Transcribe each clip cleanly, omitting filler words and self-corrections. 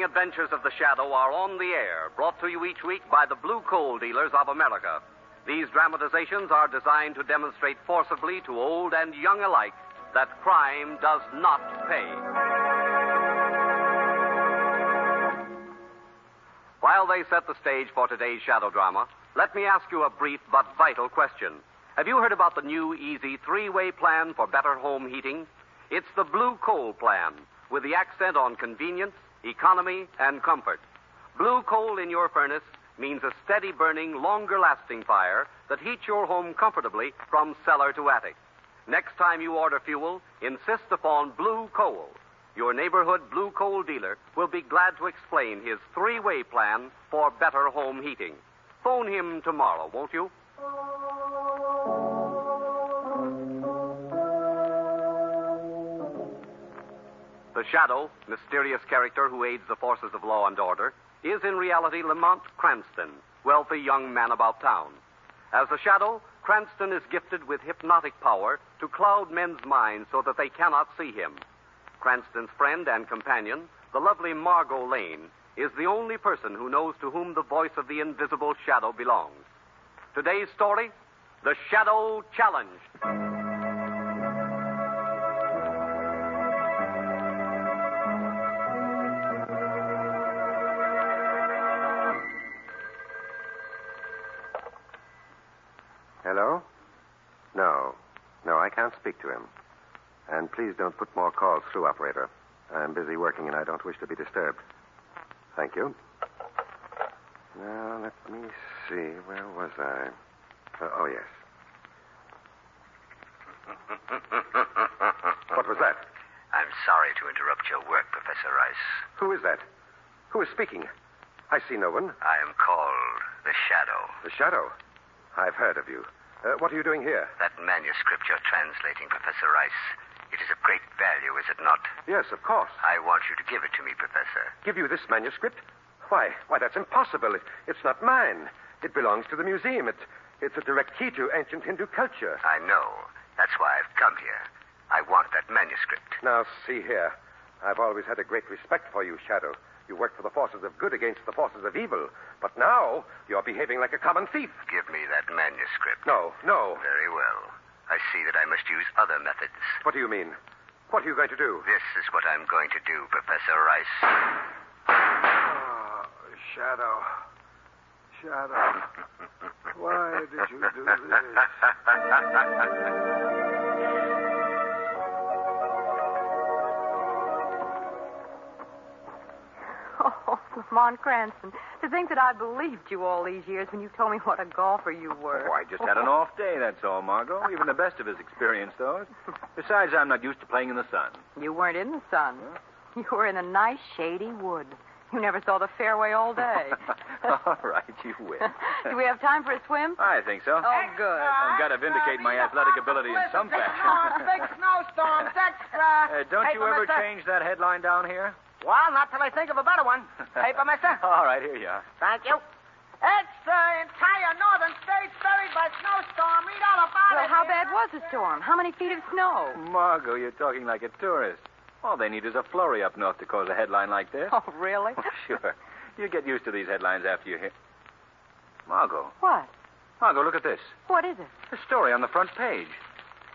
Adventures of the Shadow are on the air, brought to you each week by the Blue Coal Dealers of America. These dramatizations are designed to demonstrate forcibly to old and young alike that crime does not pay. While they set the stage for today's shadow drama, let me ask you a brief but vital question. Have you heard about the new easy three-way plan for better home heating? It's the Blue Coal Plan, with the accent on convenience, economy, and comfort. Blue coal in your furnace means a steady-burning, longer-lasting fire that heats your home comfortably from cellar to attic. Next time you order fuel, insist upon Blue Coal. Your neighborhood Blue Coal dealer will be glad to explain his three-way plan for better home heating. Phone him tomorrow, won't you? The Shadow, mysterious character who aids the forces of law and order, is in reality Lamont Cranston, wealthy young man about town. As the Shadow, Cranston is gifted with hypnotic power to cloud men's minds so that they cannot see him. Cranston's friend and companion, the lovely Margot Lane, is the only person who knows to whom the voice of the invisible Shadow belongs. Today's story, The Shadow Challenge. Hello? No, I can't speak to him. And please don't put more calls through, operator. I'm busy working and I don't wish to be disturbed. Thank you. Now, let me see. Where was I? Oh, yes. What was that? I'm sorry to interrupt your work, Professor Rice. Who is that? Who is speaking? I see no one. I am called the Shadow. The Shadow? I've heard of you. What are you doing here? That manuscript you're translating, Professor Rice. It is of great value, is it not? Yes, of course. I want you to give it to me, Professor. Give you this manuscript? Why, that's impossible. It's not mine. It belongs to the museum. It's a direct key to ancient Hindu culture. I know. That's why I've come here. I want that manuscript. Now, see here. I've always had a great respect for you, Shadow. You work for the forces of good against the forces of evil. But now, you're behaving like a common thief. Give me that manuscript. No. Very well. I see that I must use other methods. What do you mean? What are you going to do? This is what I'm going to do, Professor Rice. Oh, Shadow. Why did you do this? Oh, Lamont Cranston, to think that I believed you all these years when you told me what a golfer you were. Oh, I just had an off day, that's all, Margot. Even the best of us experience those. Besides, I'm not used to playing in the sun. You weren't in the sun. Huh? You were in a nice, shady wood. You never saw the fairway all day. All right, you win. Do we have time for a swim? I think so. Oh, good. I've got to vindicate my athletic ability in some fashion. Big snowstorms, extra. Don't you ever change that headline down here? Well, not till I think of a better one. Paper, mister? All right, here you are. Thank you. Extra, entire northern states buried by snowstorm. Read all about Well, it. how bad was the storm? How many feet of snow? Margot, you're talking like a tourist. All they need is a flurry up north to cause a headline like this. Oh, really? Oh, sure. You get used to these headlines after you hear... Margot. What? Margot, look at this. What is it? The story on the front page.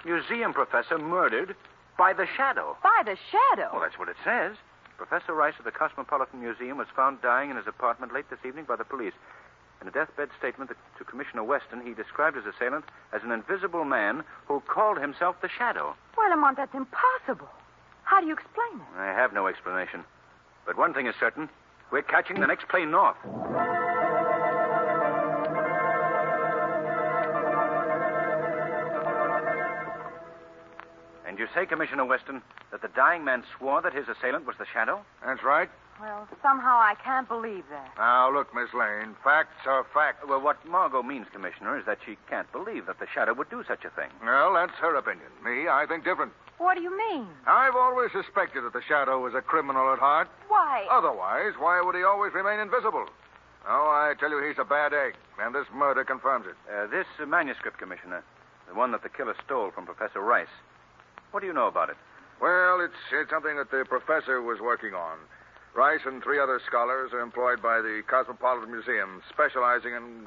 Museum professor murdered by the Shadow. By the Shadow? Well, that's what it says. Professor Rice of the Cosmopolitan Museum was found dying in his apartment late this evening by the police. In a deathbed statement to Commissioner Weston, he described his assailant as an invisible man who called himself the Shadow. Well, Lamont, that's impossible. How do you explain it? I have no explanation. But one thing is certain. We're catching the next plane north. you say, Commissioner Weston, that the dying man swore that his assailant was the Shadow? That's right. Well, somehow I can't believe that. Now, look, Miss Lane, facts are facts. Well, what Margot means, Commissioner, is that she can't believe that the Shadow would do such a thing. Well, that's her opinion. Me, I think different. What do you mean? I've always suspected that the Shadow was a criminal at heart. Why? Otherwise, why would he always remain invisible? Oh, I tell you, he's a bad egg, and this murder confirms it. This manuscript, Commissioner, the one that the killer stole from Professor Rice. What do you know about it? Well, it's something that the professor was working on. Rice and 3 other scholars are employed by the Cosmopolitan Museum, specializing in,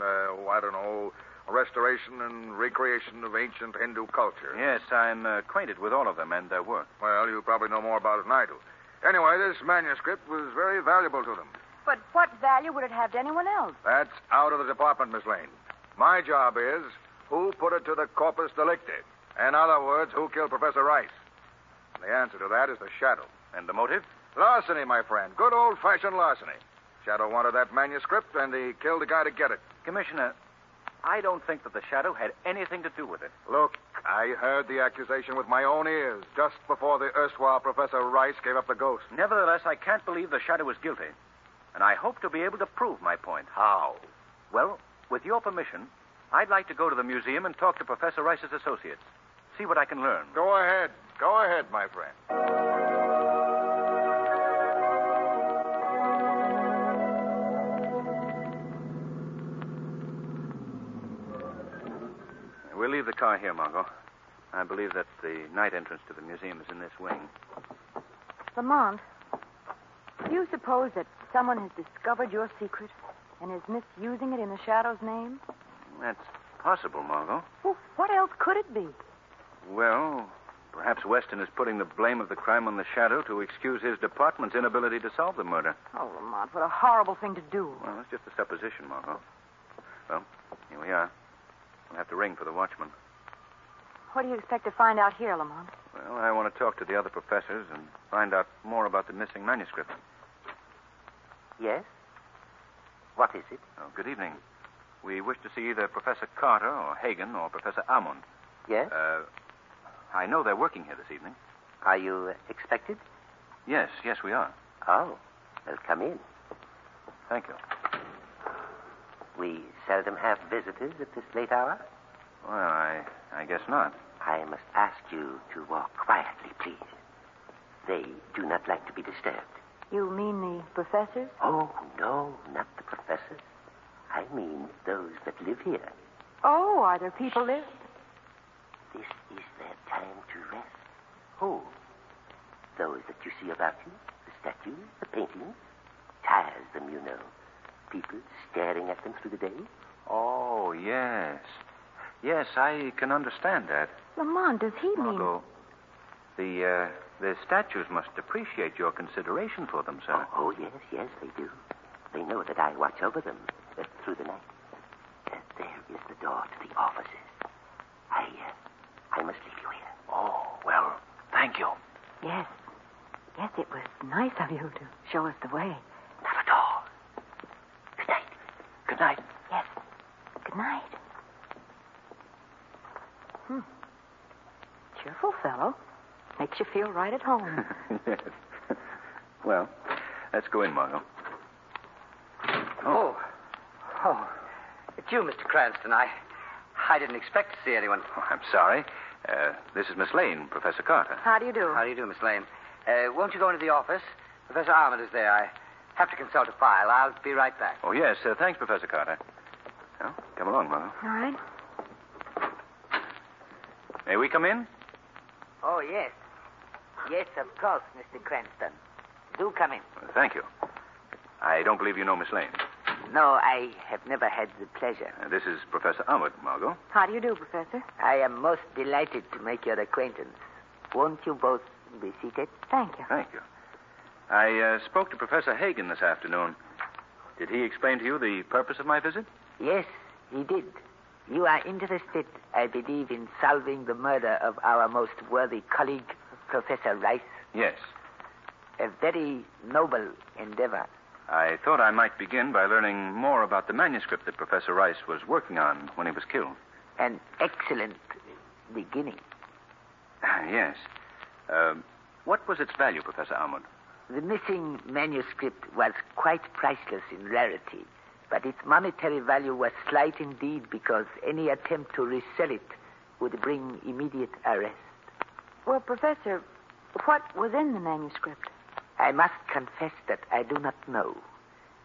restoration and recreation of ancient Hindu culture. Yes, I'm acquainted with all of them and their work. Well, you probably know more about it than I do. Anyway, this manuscript was very valuable to them. But what value would it have to anyone else? That's out of the department, Miss Lane. My job is who put it to the corpus delicti. In other words, who killed Professor Rice. And the answer to that is the Shadow. And the motive? Larceny, my friend. Good old-fashioned larceny. Shadow wanted that manuscript, and he killed the guy to get it. Commissioner, I don't think that the Shadow had anything to do with it. Look, I heard the accusation with my own ears just before the erstwhile Professor Rice gave up the ghost. Nevertheless, I can't believe the Shadow is guilty. And I hope to be able to prove my point. How? Well, with your permission, I'd like to go to the museum and talk to Professor Rice's associates. See what I can learn. Go ahead. Go ahead, my friend. We'll leave the car here, Margot. I believe that the night entrance to the museum is in this wing. Lamont, do you suppose that someone has discovered your secret and is misusing it in the Shadow's name? That's possible, Margot. Well, what else could it be? Well, perhaps Weston is putting the blame of the crime on the Shadow to excuse his department's inability to solve the murder. Oh, Lamont, what a horrible thing to do. Well, it's just a supposition, Margot. Well, here we are. We'll have to ring for the watchman. What do you expect to find out here, Lamont? Well, I want to talk to the other professors and find out more about the missing manuscript. Yes? What is it? Oh, good evening. We wish to see either Professor Carter or Hagen or Professor Almond. Yes? I know they're working here this evening. Are you expected? Yes, we are. Oh, well, come in. Thank you. We seldom have visitors at this late hour. Well, I guess not. I must ask you to walk quietly, please. They do not like to be disturbed. You mean the professors? Oh, no, not the professors. I mean those that live here. Oh, are there people there? This is their time to rest. Who? Those that you see about you, the statues, the paintings. Tires them, you know. People staring at them through the day. Oh, yes. Yes, I can understand that. Lamont, does he mean... Margot, the statues must appreciate your consideration for them, sir. Oh, yes, they do. They know that I watch over them through the night. There is the door to the offices. I must leave you here. Oh, well, thank you. Yes, it was nice of you to show us the way. Not at all. Good night. Good night. Yes, good night. Cheerful fellow. Makes you feel right at home. Yes. Well, let's go in, Margot. Oh, it's you, Mr. Cranston. I didn't expect to see anyone. Oh, I'm sorry. This is Miss Lane, Professor Carter. How do you do? How do you do, Miss Lane? Won't you go into the office? Professor Armand is there. I have to consult a file. I'll be right back. Oh, yes. Thanks, Professor Carter. Well, come along, Margot. All right. May we come in? Oh, yes. Yes, of course, Mr. Cranston. Do come in. Thank you. I don't believe you know Miss Lane. No, I have never had the pleasure. This is Professor Ahmed, Margot. How do you do, Professor? I am most delighted to make your acquaintance. Won't you both be seated? Thank you. Thank you. I spoke to Professor Hagen this afternoon. Did he explain to you the purpose of my visit? Yes, he did. You are interested, I believe, in solving the murder of our most worthy colleague, Professor Rice. Yes. A very noble endeavor. I thought I might begin by learning more about the manuscript that Professor Rice was working on when he was killed. An excellent beginning. Yes. What was its value, Professor Almond? The missing manuscript was quite priceless in rarity, but its monetary value was slight indeed because any attempt to resell it would bring immediate arrest. Well, Professor, what was in the manuscript? I must confess that I do not know.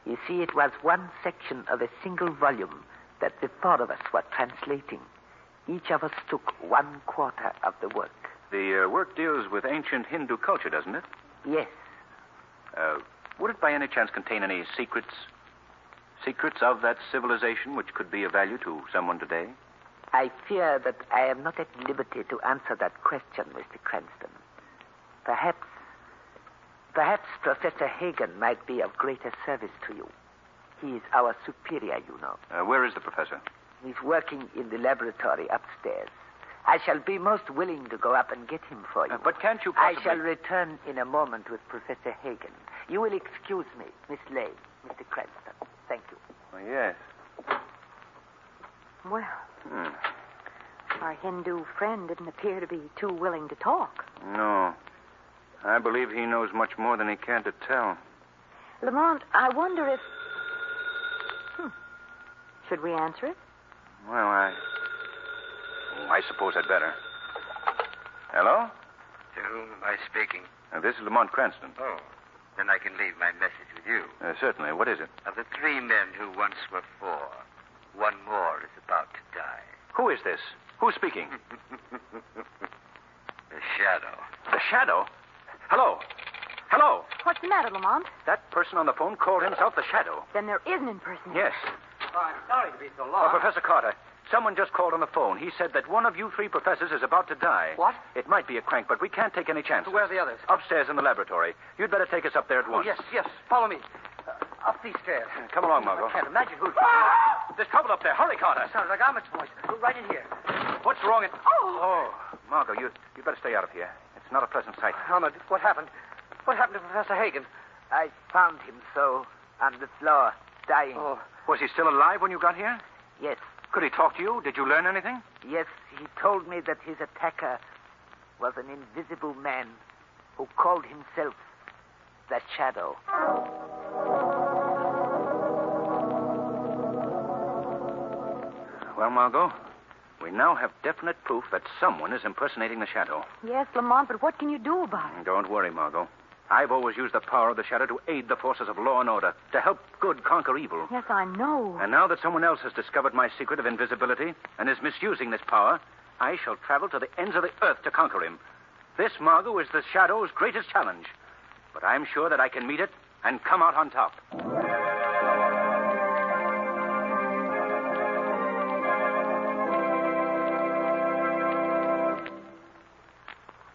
You see, it was one section of a single volume that the four of us were translating. Each of us took 1/4 of the work. The work deals with ancient Hindu culture, doesn't it? Yes. Would it by any chance contain any secrets? Secrets of that civilization which could be of value to someone today? I fear that I am not at liberty to answer that question, Mr. Cranston. Perhaps Professor Hagen might be of greater service to you. He is our superior, you know. Where is the professor? He's working in the laboratory upstairs. I shall be most willing to go up and get him for you. But can't you possibly... I shall return in a moment with Professor Hagen. You will excuse me, Miss Lane, Mr. Cranston. Thank you. Oh, yes. Well, our Hindu friend didn't appear to be too willing to talk. No. I believe he knows much more than he can to tell. Lamont, I wonder if... Should we answer it? Well, I suppose I'd better. Hello? To whom am I speaking? This is Lamont Cranston. Oh, then I can leave my message with you. Certainly. What is it? Of the 3 men who once were 4, one more is about to die. Who is this? Who's speaking? The Shadow. The Shadow? Hello? Hello? What's the matter, Lamont? That person on the phone called himself the Shadow. Then there is an impersonator. Yes. I'm sorry to be so long. Professor Carter, someone just called on the phone. He said that one of you 3 professors is about to die. What? It might be a crank, but we can't take any chances. Where are the others? Upstairs in the laboratory. You'd better take us up there at once. Yes. Follow me. Up these stairs. Come along, Margot. I can't imagine who's... There's trouble up there. Hurry, Carter. Sounded like Ahmed's voice. Right in here. What's wrong? Oh, Margot, you better stay out of here. It's not a pleasant sight. Ahmed, what happened? What happened to Professor Hagen? I found him so, on the floor, dying. Oh. Was he still alive when you got here? Yes. Could he talk to you? Did you learn anything? Yes, he told me that his attacker was an invisible man who called himself the Shadow. Well, Margot, we now have definite proof that someone is impersonating the Shadow. Yes, Lamont, but what can you do about it? Don't worry, Margot. I've always used the power of the Shadow to aid the forces of law and order, to help good conquer evil. Yes, I know. And now that someone else has discovered my secret of invisibility and is misusing this power, I shall travel to the ends of the earth to conquer him. This, Margot, is the Shadow's greatest challenge. But I'm sure that I can meet it and come out on top.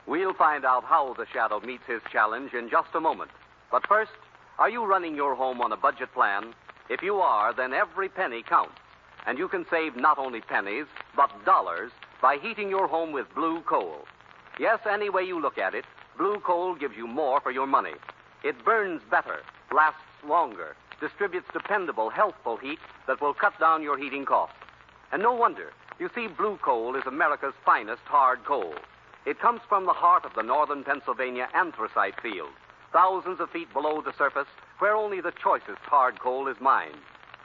We'll find out how the Shadow meets his challenge in just a moment. But first, are you running your home on a budget plan? If you are, then every penny counts. And you can save not only pennies, but dollars by heating your home with blue coal. Yes, any way you look at it, blue coal gives you more for your money. It burns better, lasts longer, distributes dependable, healthful heat that will cut down your heating costs. And no wonder. You see, blue coal is America's finest hard coal. It comes from the heart of the northern Pennsylvania anthracite field, thousands of feet below the surface, where only the choicest hard coal is mined.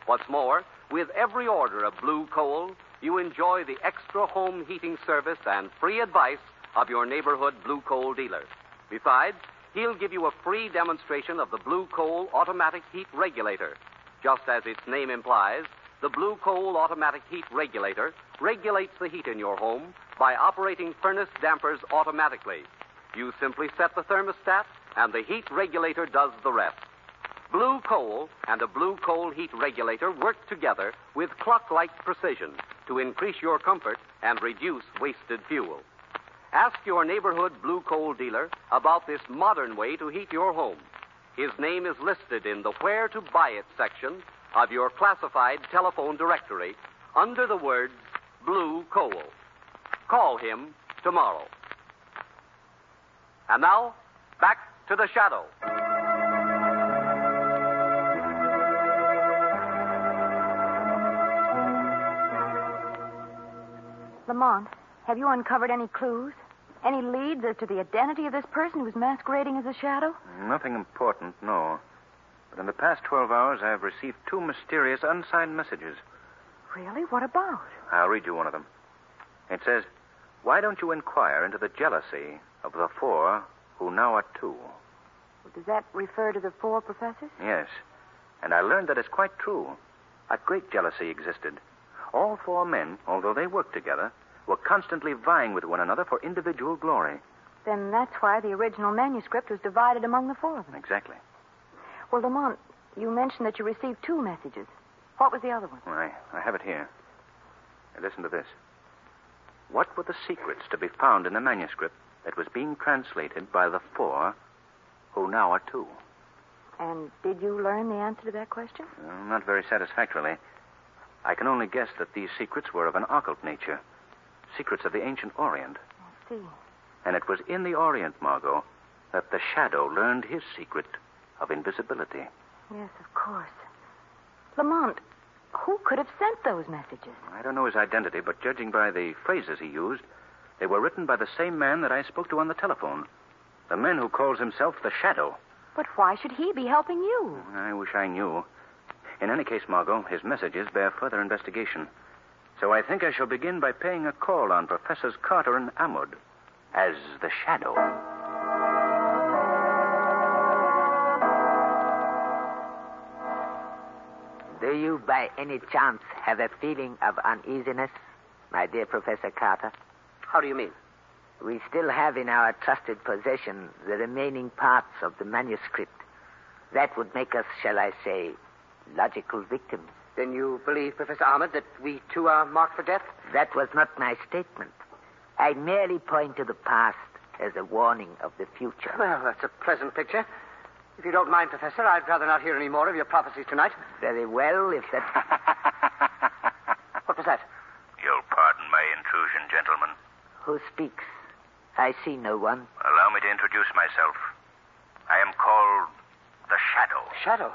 What's more, with every order of blue coal, you enjoy the extra home heating service and free advice of your neighborhood blue coal dealer. Besides, he'll give you a free demonstration of the blue coal automatic heat regulator. Just as its name implies, the blue coal automatic heat regulator regulates the heat in your home by operating furnace dampers automatically. You simply set the thermostat, and the heat regulator does the rest. Blue coal and a blue coal heat regulator work together with clock-like precision to increase your comfort and reduce wasted fuel. Ask your neighborhood blue coal dealer about this modern way to heat your home. His name is listed in the Where to Buy It section of your classified telephone directory under the words blue coal. Call him tomorrow. And now, back to the Shadow. Lamont, have you uncovered any clues? Any leads as to the identity of this person who was masquerading as a shadow? Nothing important, no. But in the past 12 hours, I have received 2 mysterious unsigned messages. Really? What about? I'll read you one of them. It says, "Why don't you inquire into the jealousy of the 4 who now are 2? Does that refer to the 4 professors? Yes. And I learned that it's quite true. A great jealousy existed. All 4 men, although they worked together, were constantly vying with one another for individual glory. Then that's why the original manuscript was divided among the 4 of them. Exactly. Well, Lamont, you mentioned that you received 2 messages. What was the other one? I have it here. Now, listen to this. What were the secrets to be found in the manuscript that was being translated by the 4 who now are 2? And did you learn the answer to that question? Not very satisfactorily. I can only guess that these secrets were of an occult nature. Secrets of the ancient Orient. I see. And it was in the Orient, Margot, that the Shadow learned his secret of invisibility. Yes, of course. Lamont, who could have sent those messages? I don't know his identity, but judging by the phrases he used, they were written by the same man that I spoke to on the telephone. The man who calls himself the Shadow. But why should he be helping you? I wish I knew. In any case, Margot, his messages bear further investigation. So I think I shall begin by paying a call on Professors Carter and Amwood as the Shadow. Do you by any chance have a feeling of uneasiness, my dear Professor Carter? How do you mean? We still have in our trusted possession the remaining parts of the manuscript. That would make us, shall I say, logical victims. Then you believe, Professor Ahmed, that we too are marked for death? That was not my statement. I merely point to the past as a warning of the future. Well, that's a pleasant picture. If you don't mind, Professor, I'd rather not hear any more of your prophecies tonight. Very well, if that... What was that? You'll pardon my intrusion, gentlemen. Who speaks? I see no one. Allow me to introduce myself. I am called the Shadow. Shadow?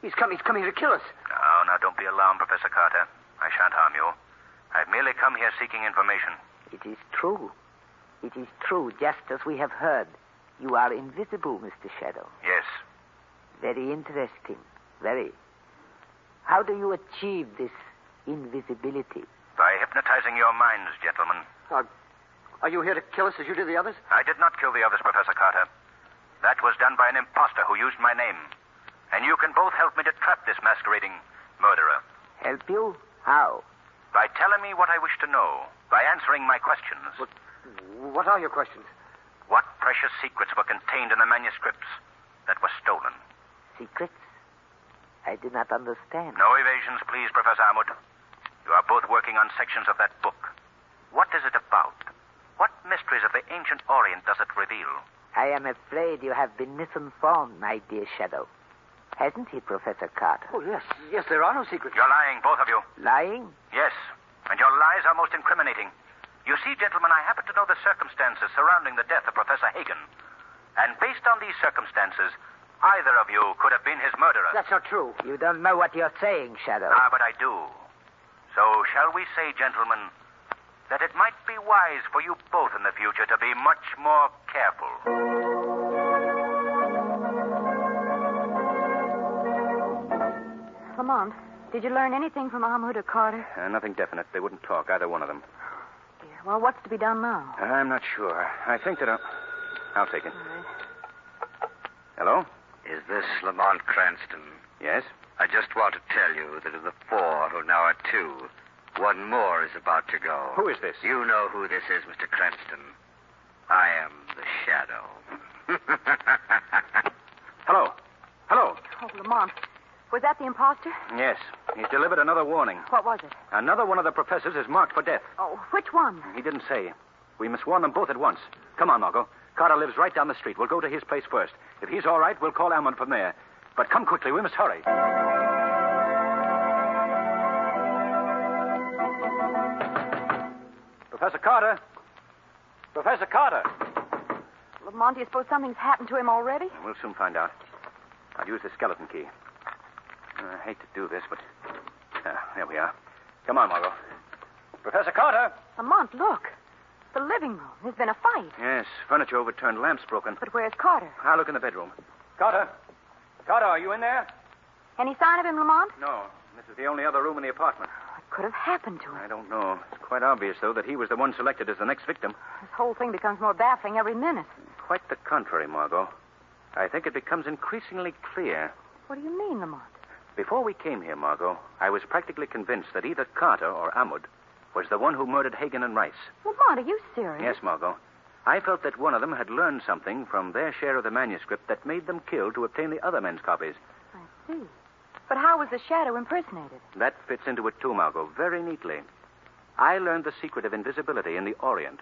He's come here to kill us. Now, don't be alarmed, Professor Carter. I shan't harm you. I've merely come here seeking information. It is true. It is true, just as we have heard. You are invisible, Mr. Shadow. Yes. Very interesting. Very. How do you achieve this invisibility? By hypnotizing your minds, gentlemen. Are you here to kill us as you did the others? I did not kill the others, Professor Carter. That was done by an imposter who used my name. And you can both help me to trap this masquerading murderer. Help you? How? By telling me what I wish to know. By answering my questions. What are your questions? What precious secrets were contained in the manuscripts that were stolen? Secrets? I do not understand. No evasions, please, Professor Amwood. You are both working on sections of that book. What is it about? What mysteries of the ancient Orient does it reveal? I am afraid you have been misinformed, my dear Shadow. Hasn't he, Professor Carter? Oh, yes. Yes, there are no secrets. You're lying, both of you. Lying? Yes, and your lies are most incriminating. You see, gentlemen, I happen to know the circumstances surrounding the death of Professor Hagen. And based on these circumstances, either of you could have been his murderer. That's not true. You don't know what you're saying, Shadow. But I do. So shall we say, gentlemen, that it might be wise for you both in the future to be much more careful. Lamont, did you learn anything from Ahmed or Carter? Nothing definite. They wouldn't talk, either one of them. Dear. Well, what's to be done now? I'm not sure. I think that I'll take it. All right. Hello? Is this Lamont Cranston? Yes? I just want to tell you that of the 4 who now are 2, one more is about to go. Who is this? You know who this is, Mr. Cranston. I am the Shadow. Hello. Hello. Oh, Lamont. Was that the imposter? Yes. He's delivered another warning. What was it? Another one of the professors is marked for death. Oh, which one? He didn't say. We must warn them both at once. Come on, Margot. Carter lives right down the street. We'll go to his place first. If he's all right, we'll call Amwood from there. But come quickly. We must hurry. Professor Carter. Professor Carter. Lamont, do you suppose something's happened to him already? We'll soon find out. I'll use the skeleton key. I hate to do this, but... there we are. Come on, Margot. Professor Carter! Lamont, look. the living room. There's been a fight. Yes, furniture overturned, lamps broken. But where's Carter? I'll look in the bedroom. Carter! Carter, are you in there? Any sign of him, Lamont? No. This is the only other room in the apartment. What could have happened to him? I don't know. It's quite obvious, though, that he was the one selected as the next victim. This whole thing becomes more baffling every minute. Quite the contrary, Margot. I think it becomes increasingly clear. What do you mean, Lamont? Before we came here, Margot, I was practically convinced that either Carter or Ahmud was the one who murdered Hagen and Rice. Lamont, are you serious? Yes, Margot. I felt that one of them had learned something from their share of the manuscript that made them kill to obtain the other men's copies. I see. But how was the shadow impersonated? That fits into it, too, Margot, very neatly. I learned the secret of invisibility in the Orient.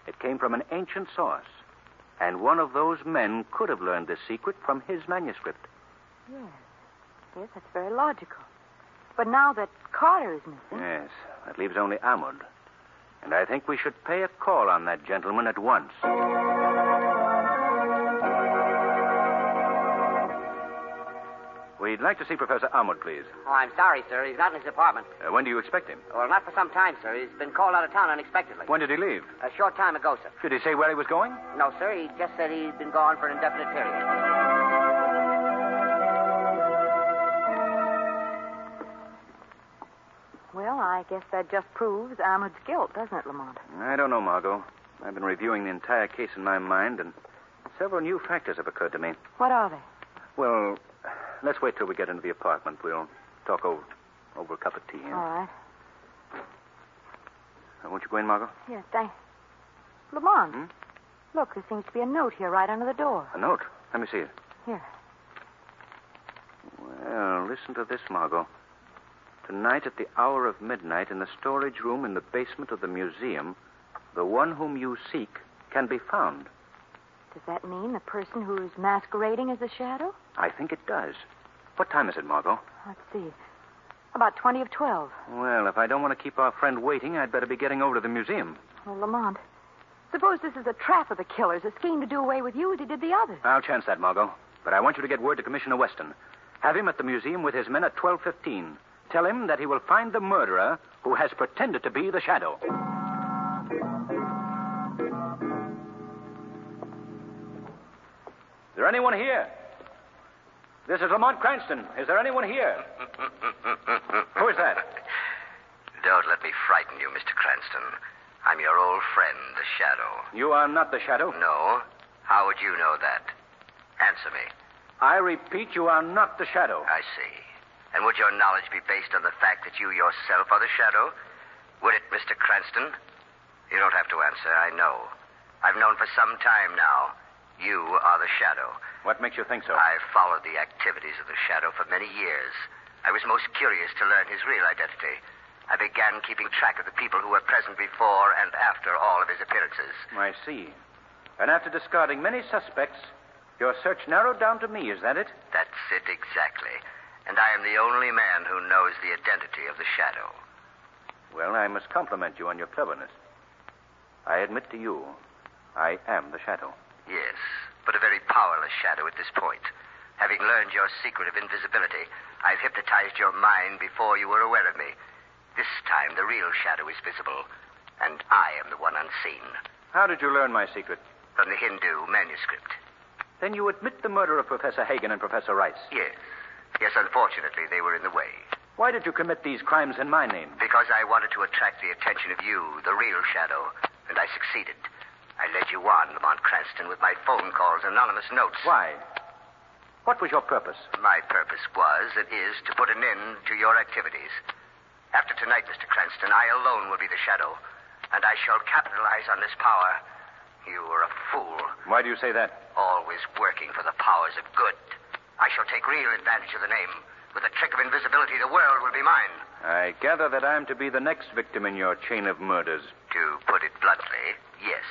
It came from an ancient source. And one of those men could have learned this secret from his manuscript. Yes. Yes, that's very logical. But now that Carter is missing... Yes, that leaves only Ahmud. And I think we should pay a call on that gentleman at once. We'd like to see Professor Ahmud, please. Oh, I'm sorry, sir. He's not in his apartment. When do you expect him? Well, not for some time, sir. He's been called out of town unexpectedly. When did he leave? A short time ago, sir. Did he say where he was going? No, sir. He just said he'd been gone for an indefinite period. Well, I guess that just proves Ahmed's guilt, doesn't it, Lamont? I don't know, Margot. I've been reviewing the entire case in my mind, and several new factors have occurred to me. What are they? Well, let's wait till we get into the apartment. We'll talk over a cup of tea. All right. Won't you go in, Margot? Yes, thanks. Lamont, look, there seems to be a note here right under the door. A note? Let me see it. Here. Well, listen to this, Margot. Tonight at the hour of midnight in the storage room in the basement of the museum, the one whom you seek can be found. Does that mean the person who's masquerading as a shadow? I think it does. What time is it, Margot? Let's see. About 20 of 12. Well, if I don't want to keep our friend waiting, I'd better be getting over to the museum. Well, Lamont, suppose this is a trap of the killers, a scheme to do away with you as he did the others. I'll chance that, Margot. But I want you to get word to Commissioner Weston. Have him at the museum with his men at 12:15. Tell him that he will find the murderer who has pretended to be the shadow. Is there anyone here? This is Lamont Cranston. Is there anyone here? Who is that? Don't let me frighten you, Mr. Cranston. I'm your old friend, the Shadow. You are not the shadow? No? How would you know that? Answer me. I repeat, you are not the shadow. I see. And would your knowledge be based on the fact that you yourself are the Shadow? Would it, Mr. Cranston? You don't have to answer. I know. I've known for some time now. You are the Shadow. What makes you think so? I've followed the activities of the Shadow for many years. I was most curious to learn his real identity. I began keeping track of the people who were present before and after all of his appearances. I see. And after discarding many suspects, your search narrowed down to me, is that it? That's it exactly. And I am the only man who knows the identity of the Shadow. Well, I must compliment you on your cleverness. I admit to you, I am the Shadow. Yes, but a very powerless Shadow at this point. Having learned your secret of invisibility, I've hypnotized your mind before you were aware of me. This time, the real Shadow is visible, and I am the one unseen. How did you learn my secret? From the Hindu manuscript. Then you admit the murder of Professor Hagen and Professor Rice? Yes. Yes, unfortunately, they were in the way. Why did you commit these crimes in my name? Because I wanted to attract the attention of you, the real Shadow, and I succeeded. I led you on, Lamont Cranston, with my phone calls and anonymous notes. Why? What was your purpose? My purpose was, and is, to put an end to your activities. After tonight, Mr. Cranston, I alone will be the Shadow, and I shall capitalize on this power. You are a fool. Why do you say that? Always working for the powers of good. I shall take real advantage of the name. With the trick of invisibility, the world will be mine. I gather that I'm to be the next victim in your chain of murders. To put it bluntly, yes.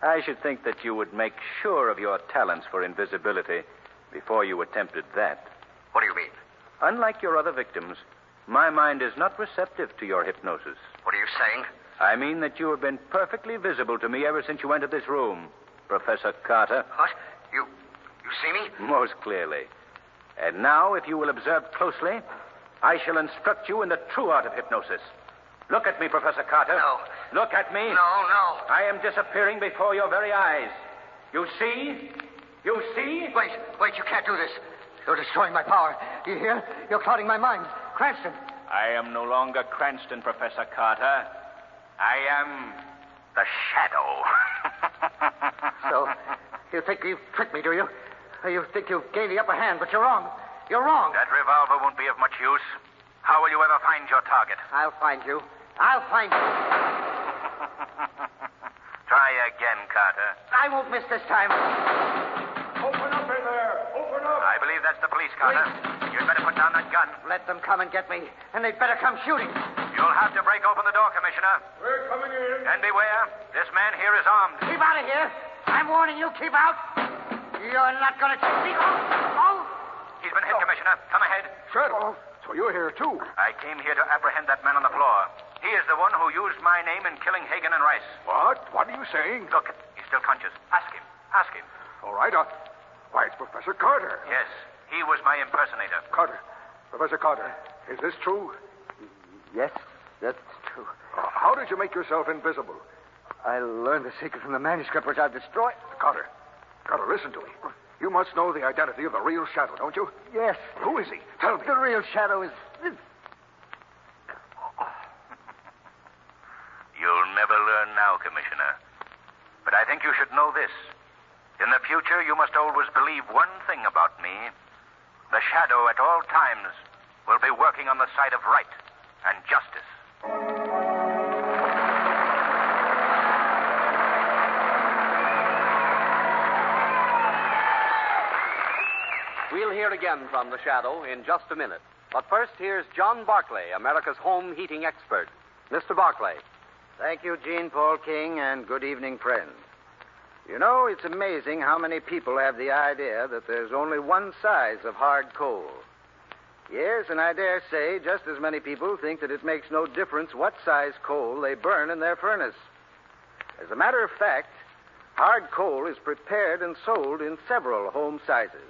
I should think that you would make sure of your talents for invisibility before you attempted that. What do you mean? Unlike your other victims, my mind is not receptive to your hypnosis. What are you saying? I mean that you have been perfectly visible to me ever since you entered this room, Professor Carter. What? You see me? Most clearly. And now, if you will observe closely, I shall instruct you in the true art of hypnosis. Look at me, Professor Carter. No. Look at me. No. I am disappearing before your very eyes. You see? You see? Wait, you can't do this. You're destroying my power. Do you hear? You're clouding my mind. Cranston. I am no longer Cranston, Professor Carter. I am the Shadow. So, you think you've tricked me, do you? You think you've gained the upper hand, but you're wrong. You're wrong. That revolver won't be of much use. How will you ever find your target? I'll find you. I'll find you. Try again, Carter. I won't miss this time. Open up in there. Open up. I believe that's the police, Carter. You'd better put down that gun. Let them come and get me, and they'd better come shooting. You'll have to break open the door, Commissioner. We're coming in. And beware, this man here is armed. Keep out of here. I'm warning you, keep out. You're not going to take me. Oh. He's been hit, Commissioner. Come ahead. Shadow. So you're here, too. I came here to apprehend that man on the floor. He is the one who used my name in killing Hagen and Rice. What? What are you saying? Look, he's still conscious. Ask him. Ask him. All right. Why, it's Professor Carter. Yes, he was my impersonator. Carter. Professor Carter, is this true? Yes, that's true. How did you make yourself invisible? I learned the secret from the manuscript which I've destroyed. Carter, listen to me. You must know the identity of the real Shadow, don't you? Yes. Who is he? Tell me. The real Shadow is... You'll never learn now, Commissioner. But I think you should know this. In the future, you must always believe one thing about me. The Shadow at all times will be working on the side of right and justice. We'll hear again from the Shadow in just a minute. But first, here's John Barclay, America's home heating expert. Mr. Barclay. Thank you, Jean Paul King, and good evening, friends. You know, it's amazing how many people have the idea that there's only one size of hard coal. Yes, and I dare say just as many people think that it makes no difference what size coal they burn in their furnace. As a matter of fact, hard coal is prepared and sold in several home sizes.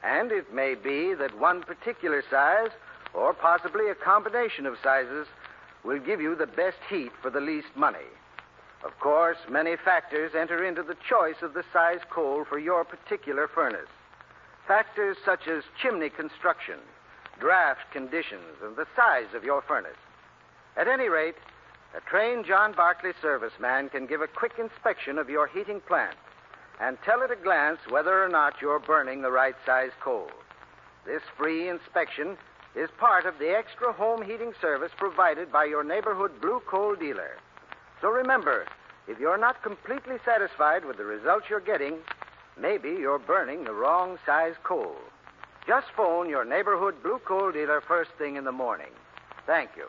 And it may be that one particular size, or possibly a combination of sizes, will give you the best heat for the least money. Of course, many factors enter into the choice of the size coal for your particular furnace. Factors such as chimney construction, draft conditions, and the size of your furnace. At any rate, a trained John Barclay serviceman can give a quick inspection of your heating plant and tell at a glance whether or not you're burning the right size coal. This free inspection is part of the extra home heating service provided by your neighborhood blue coal dealer. So remember, if you're not completely satisfied with the results you're getting, maybe you're burning the wrong size coal. Just phone your neighborhood blue coal dealer first thing in the morning. Thank you.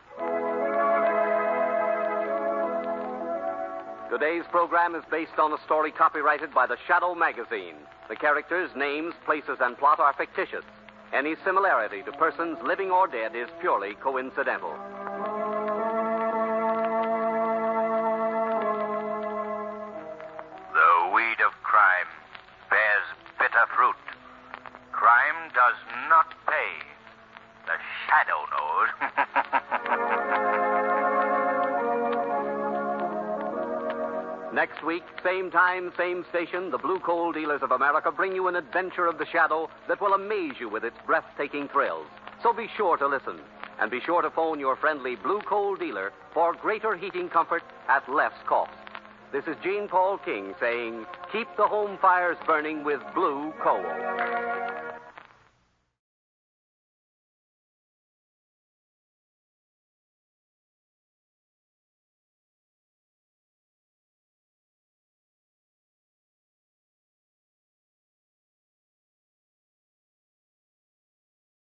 Today's program is based on a story copyrighted by the Shadow magazine. The characters, names, places, and plot are fictitious. Any similarity to persons living or dead is purely coincidental. The weed of crime bears bitter fruit. Crime does not pay. The Shadow knows. Next week, same time, same station, the Blue Coal Dealers of America bring you an adventure of the Shadow that will amaze you with its breathtaking thrills. So be sure to listen, and be sure to phone your friendly Blue Coal dealer for greater heating comfort at less cost. This is Jean Paul King saying, keep the home fires burning with Blue Coal.